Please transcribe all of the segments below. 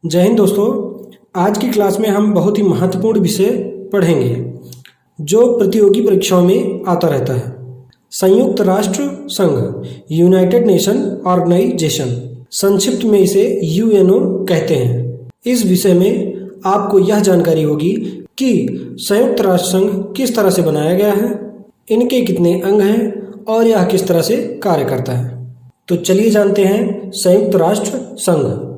जय हिंद दोस्तों। आज की क्लास में हम बहुत ही महत्वपूर्ण विषय पढ़ेंगे जो प्रतियोगी परीक्षाओं में आता रहता है। संयुक्त राष्ट्र संघ, यूनाइटेड नेशन ऑर्गेनाइजेशन, संक्षिप्त में इसे यूएनओ कहते हैं। इस विषय में आपको यह जानकारी होगी कि संयुक्त राष्ट्र संघ किस तरह से बनाया गया है, इनके कितने अंग हैं और यह किस तरह से कार्य करता है। तो चलिए जानते हैं संयुक्त राष्ट्र संघ।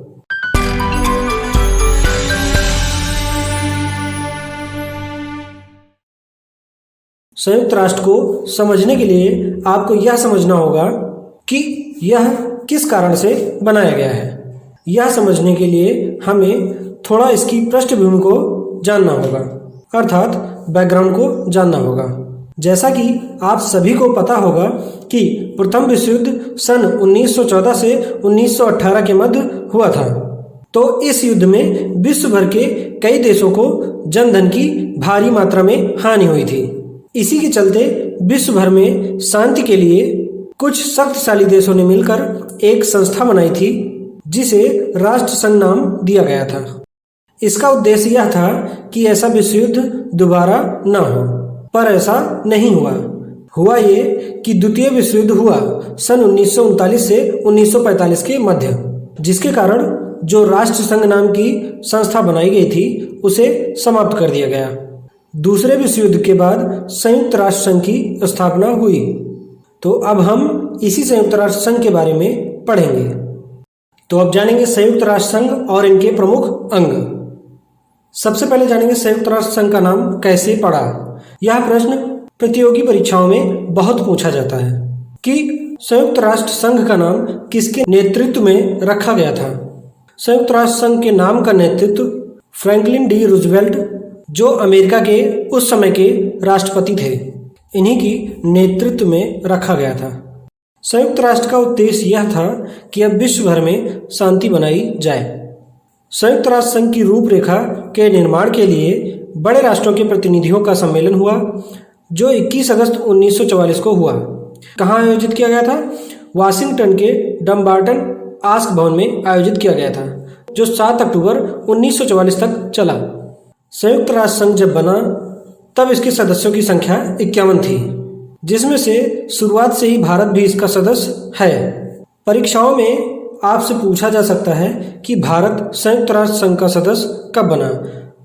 संयुक्त राष्ट्र को समझने के लिए आपको यह समझना होगा कि यह किस कारण से बनाया गया है। यह समझने के लिए हमें थोड़ा इसकी पृष्ठभूमि को जानना होगा, अर्थात बैकग्राउंड को जानना होगा। जैसा कि आप सभी को पता होगा कि प्रथम विश्व युद्ध सन 1914 से 1918 के मध्य हुआ था। तो इस युद्ध में विश्व भर के कई देशों को जनधन की भारी मात्रा में हानि हुई थी। इसी के चलते विश्व भर में शांति के लिए कुछ शक्तिशाली देशों ने मिलकर एक संस्था बनाई थी जिसे राष्ट्र संघ नाम दिया गया था। इसका उद्देश्य यह था कि ऐसा विश्व युद्ध दोबारा न हो, पर ऐसा नहीं हुआ। हुआ ये कि द्वितीय विश्व युद्ध हुआ सन 1939 से 1945 के मध्य, जिसके कारण जो राष्ट्र संघ नाम की संस्था बनाई गई थी उसे समाप्त कर दिया गया। दूसरे विश्व युद्ध के बाद संयुक्त राष्ट्र संघ की स्थापना हुई। तो अब हम इसी संयुक्त राष्ट्र संघ के बारे में पढ़ेंगे। तो अब जानेंगे संयुक्त राष्ट्र संघ और इनके प्रमुख अंग। सबसे पहले जानेंगे संयुक्त राष्ट्र संघ का नाम कैसे पड़ा। यह प्रश्न प्रतियोगी परीक्षाओं में बहुत पूछा जाता है कि संयुक्त राष्ट्र संघ का नाम किसके नेतृत्व में रखा गया था। संयुक्त राष्ट्र संघ के नाम का नेतृत्व फ्रैंकलिन डी रूजवेल्ट, जो अमेरिका के उस समय के राष्ट्रपति थे, इन्हीं की नेतृत्व में रखा गया था। संयुक्त राष्ट्र का उद्देश्य यह था कि अब विश्व भर में शांति बनाई जाए। संयुक्त राष्ट्र संघ की रूपरेखा के निर्माण के लिए बड़े राष्ट्रों के प्रतिनिधियों का सम्मेलन हुआ जो 21 अगस्त 1944 को हुआ। कहाँ आयोजित किया गया था? वाशिंगटन के डम्बार्टन आस्क भवन में आयोजित किया गया था, जो 7 अक्टूबर 1944 तक चला। संयुक्त राष्ट्र संघ जब बना तब इसके सदस्यों की संख्या 51 थी, जिसमें से शुरुआत से ही भारत भी इसका सदस्य है। परीक्षाओं में आपसे पूछा जा सकता है कि भारत संयुक्त राष्ट्र संघ का सदस्य कब बना।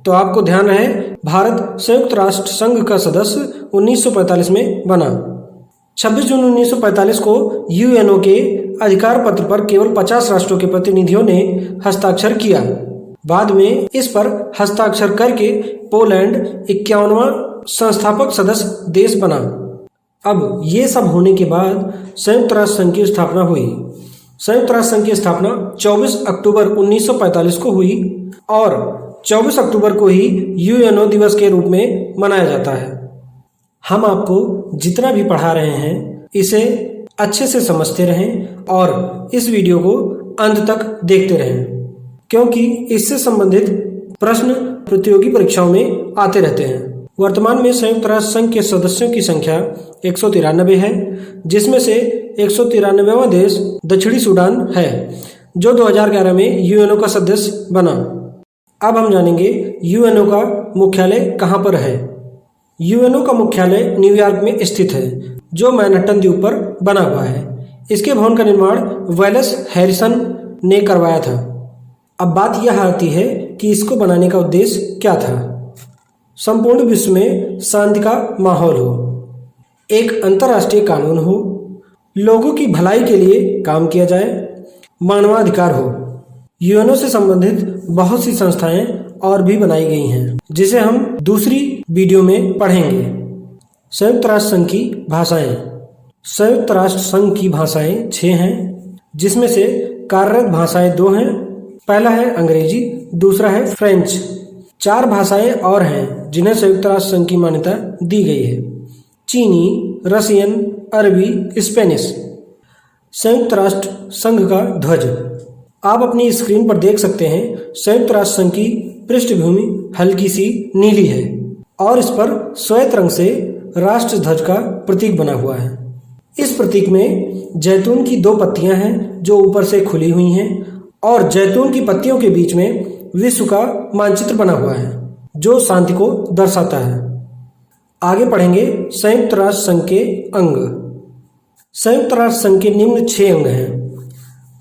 तो आपको ध्यान रहे, भारत संयुक्त राष्ट्र संघ का सदस्य 1945 में बना। 26 जून 1945 को यूएनओ के अधिकार पत्र पर केवल 50 राष्ट्रों के प्रतिनिधियों ने हस्ताक्षर किया। बाद में इस पर हस्ताक्षर करके पोलैंड 51वां संस्थापक सदस्य देश बना। अब ये सब होने के बाद संयुक्त राष्ट्र संघ की स्थापना हुई। संयुक्त राष्ट्र संघ की स्थापना 24 अक्टूबर 1945 को हुई और 24 अक्टूबर को ही यूएनओ दिवस के रूप में मनाया जाता है। हम आपको जितना भी पढ़ा रहे हैं इसे अच्छे से समझते रहें और इस वीडियो को अंत तक देखते रहें, क्योंकि इससे संबंधित प्रश्न प्रतियोगी परीक्षाओं में आते रहते हैं। वर्तमान में संयुक्त राष्ट्र संघ के सदस्यों की संख्या 193 है, जिसमें से 193वां देश दक्षिणी सूडान है, जो 2011 में यूएनओ का सदस्य बना। अब हम जानेंगे यूएनओ का मुख्यालय कहाँ पर है। यूएनओ का मुख्यालय न्यूयॉर्क में स्थित है, जो मैनहट्टन द्वीप पर बना हुआ है। इसके भवन का निर्माण वेलेस हैरिसन ने करवाया था। अब बात यह आती है कि इसको बनाने का उद्देश्य क्या था। संपूर्ण विश्व में शांति का माहौल हो, एक अंतर्राष्ट्रीय कानून हो, लोगों की भलाई के लिए काम किया जाए, मानवाधिकार हो। यूएनओ से संबंधित बहुत सी संस्थाएं और भी बनाई गई हैं, जिसे हम दूसरी वीडियो में पढ़ेंगे। संयुक्त राष्ट्र संघ की भाषाएं। संयुक्त राष्ट्र संघ की भाषाएं 6 हैं, जिसमें से कार्यरत भाषाएं 2 हैं। पहला है अंग्रेजी, दूसरा है फ्रेंच। 4 भाषाएं और हैं जिन्हें संयुक्त राष्ट्र संघ की मान्यता दी गई है: चीनी, रसियन, अरबी, स्पेनिश। संयुक्त राष्ट्र संघ का ध्वज आप अपनी स्क्रीन पर देख सकते हैं। संयुक्त राष्ट्र संघ की पृष्ठभूमि हल्की सी नीली है और इस पर श्वेत रंग से राष्ट्र ध्वज का प्रतीक बना हुआ है। इस प्रतीक में जैतून की 2 पत्तियां हैं जो ऊपर से खुली हुई हैं और जैतून की पत्तियों के बीच में विश्व का मानचित्र बना हुआ है जो शांति को दर्शाता है। आगे पढ़ेंगे संयुक्त राष्ट्र संघ के अंग। संयुक्त राष्ट्र संघ के निम्न 6 अंग हैं।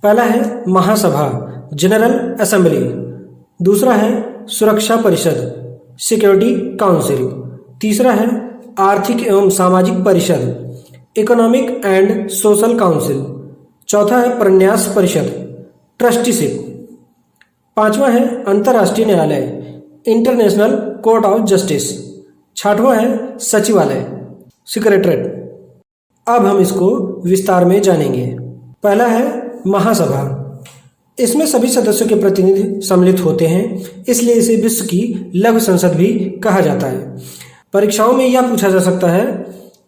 पहला है महासभा, जनरल असेंबली। दूसरा है सुरक्षा परिषद, सिक्योरिटी काउंसिल। तीसरा है आर्थिक एवं सामाजिक परिषद, इकोनॉमिक एंड सोशल काउंसिल। चौथा है प्रन्यास परिषद, ट्रस्टीशिप। पांचवा है अंतर्राष्ट्रीय न्यायालय, इंटरनेशनल कोर्ट ऑफ जस्टिस। छठवां है सचिवालय, सेक्रेटरीट। अब हम इसको विस्तार में जानेंगे। पहला है महासभा। इसमें सभी सदस्यों के प्रतिनिधि सम्मिलित होते हैं, इसलिए इसे विश्व की लघु संसद भी कहा जाता है। परीक्षाओं में यह पूछा जा सकता है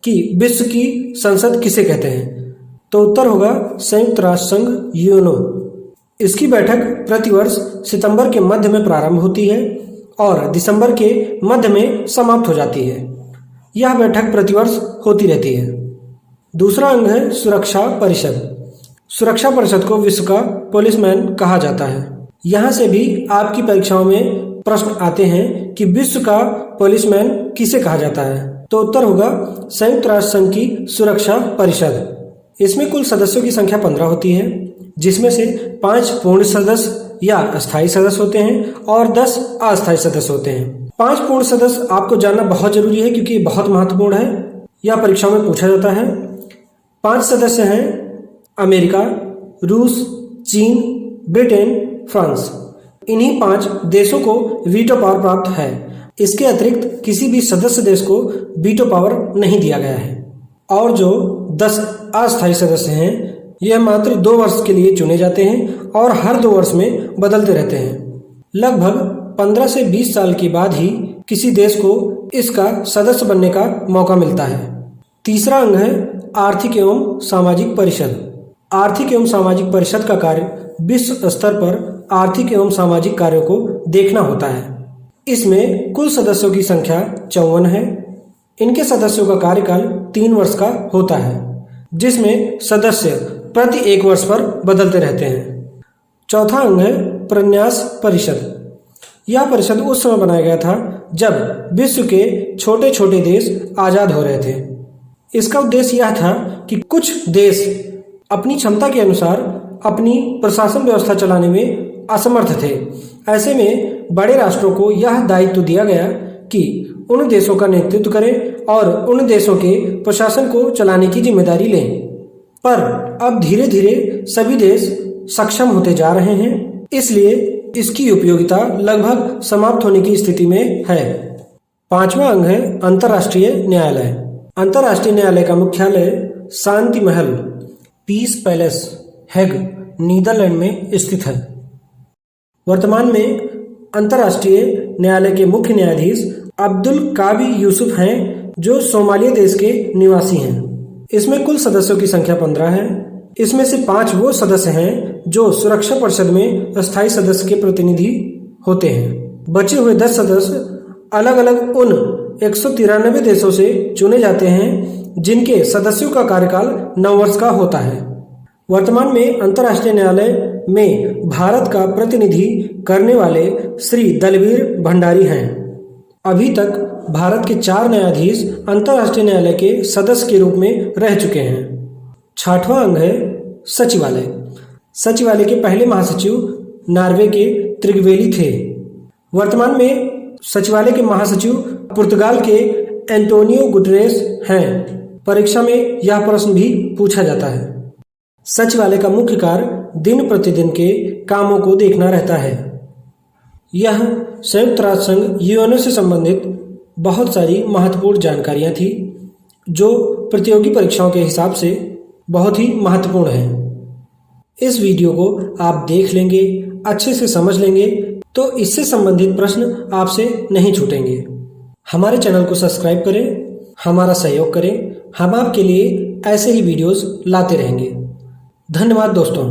कि विश्व की संसद किसे कहते हैं, तो उत्तर होगा संयुक्त राष्ट्र संघ, यूएनओ। इसकी बैठक प्रतिवर्ष सितंबर के मध्य में प्रारंभ होती है और दिसंबर के मध्य में समाप्त हो जाती है। यह बैठक प्रतिवर्ष होती रहती है। दूसरा अंग है सुरक्षा परिषद। सुरक्षा परिषद को विश्व का पुलिसमैन कहा जाता है। यहाँ से भी आपकी परीक्षाओं में प्रश्न आते हैं कि विश्व का पुलिसमैन किसे कहा जाता है, तो उत्तर होगा संयुक्त राष्ट्र संघ की सुरक्षा परिषद। इसमें कुल सदस्यों की संख्या 15 होती है, जिसमें से 5 पूर्ण सदस्य या अस्थायी सदस्य होते हैं और 10 अस्थायी सदस्य होते हैं। 5 पूर्ण सदस्य आपको जानना बहुत जरूरी है क्योंकि बहुत महत्वपूर्ण है, यह परीक्षाओं में पूछा जाता है। 5 सदस्य हैं अमेरिका, रूस, चीन, ब्रिटेन, फ्रांस। इन्हीं 5 देशों को वीटो पावर प्राप्त है। इसके अतिरिक्त किसी भी सदस्य देश को वीटो पावर नहीं दिया गया है। और जो 10 अस्थायी सदस्य हैं, यह मात्र 2 वर्ष के लिए चुने जाते हैं और हर 2 वर्ष में बदलते रहते हैं। लगभग 15 से 20 साल के बाद ही किसी देश को इसका सदस्य बनने का मौका मिलता है। तीसरा अंग है आर्थिक एवं सामाजिक परिषद। आर्थिक एवं सामाजिक परिषद का कार्य विश्व स्तर पर आर्थिक एवं सामाजिक कार्यों को देखना होता है। इसमें कुल सदस्यों की संख्या 54 है। इनके सदस्यों का कार्यकाल 3 वर्ष का होता है, जिसमें सदस्य प्रति 1 वर्ष पर बदलते रहते हैं। चौथा अंग है प्रन्यास परिषद। यह परिषद उस समय बनाया गया था जब विश्व के छोटे छोटे देश आजाद हो रहे थे। इसका उद्देश्य यह था कि कुछ देश अपनी क्षमता के अनुसार अपनी प्रशासन व्यवस्था चलाने में असमर्थ थे। ऐसे में बड़े राष्ट्रों को यह दायित्व दिया गया कि उन देशों का नेतृत्व करें और उन देशों के प्रशासन को चलाने की जिम्मेदारी लें। पर अब धीरे धीरे सभी देश सक्षम होते जा रहे हैं, इसलिए इसकी उपयोगिता लगभग समाप्त होने की स्थिति में है। 5वां अंग है अंतर्राष्ट्रीय न्यायालय। अंतर्राष्ट्रीय न्यायालय का मुख्यालय शांति महल, पीस पैलेस, हेग, नीदरलैंड में स्थित है। वर्तमान में अंतर्राष्ट्रीय न्यायालय के मुख्य न्यायाधीश अब्दुल कावी यूसुफ हैं, जो सोमालिया देश के निवासी हैं। इसमें कुल सदस्यों की संख्या 15 है। इसमें से 5 वो सदस्य हैं जो सुरक्षा परिषद में अस्थायी सदस्य के प्रतिनिधि होते हैं। बचे हुए 10 सदस्य अलग अलग उन 193 देशों से चुने जाते हैं जिनके सदस्यों का कार्यकाल 9 वर्ष का होता है। वर्तमान में अंतर्राष्ट्रीय न्यायालय में भारत का प्रतिनिधि करने वाले श्री दलवीर भंडारी हैं। अभी तक भारत के 4 न्यायाधीश अंतर्राष्ट्रीय न्यायालय के सदस्य के रूप में रह चुके हैं। 6वां अंग है सचिवालय। सचिवालय के पहले महासचिव नार्वे के त्रिगवेली थे। वर्तमान में सचिवालय के महासचिव पुर्तगाल के एंटोनियो गुटरेस हैं। परीक्षा में यह प्रश्न भी पूछा जाता है। सचिवालय का मुख्य कार्य दिन प्रतिदिन के कामों को देखना रहता है। यह संयुक्त राष्ट्र संघ यूएनओ से संबंधित बहुत सारी महत्वपूर्ण जानकारियां थी जो प्रतियोगी परीक्षाओं के हिसाब से बहुत ही महत्वपूर्ण है। इस वीडियो को आप देख लेंगे, अच्छे से समझ लेंगे तो इससे संबंधित प्रश्न आपसे नहीं छूटेंगे। हमारे चैनल को सब्सक्राइब करें, हमारा सहयोग करें। हम आपके लिए ऐसे ही वीडियोस लाते रहेंगे। धन्यवाद दोस्तों।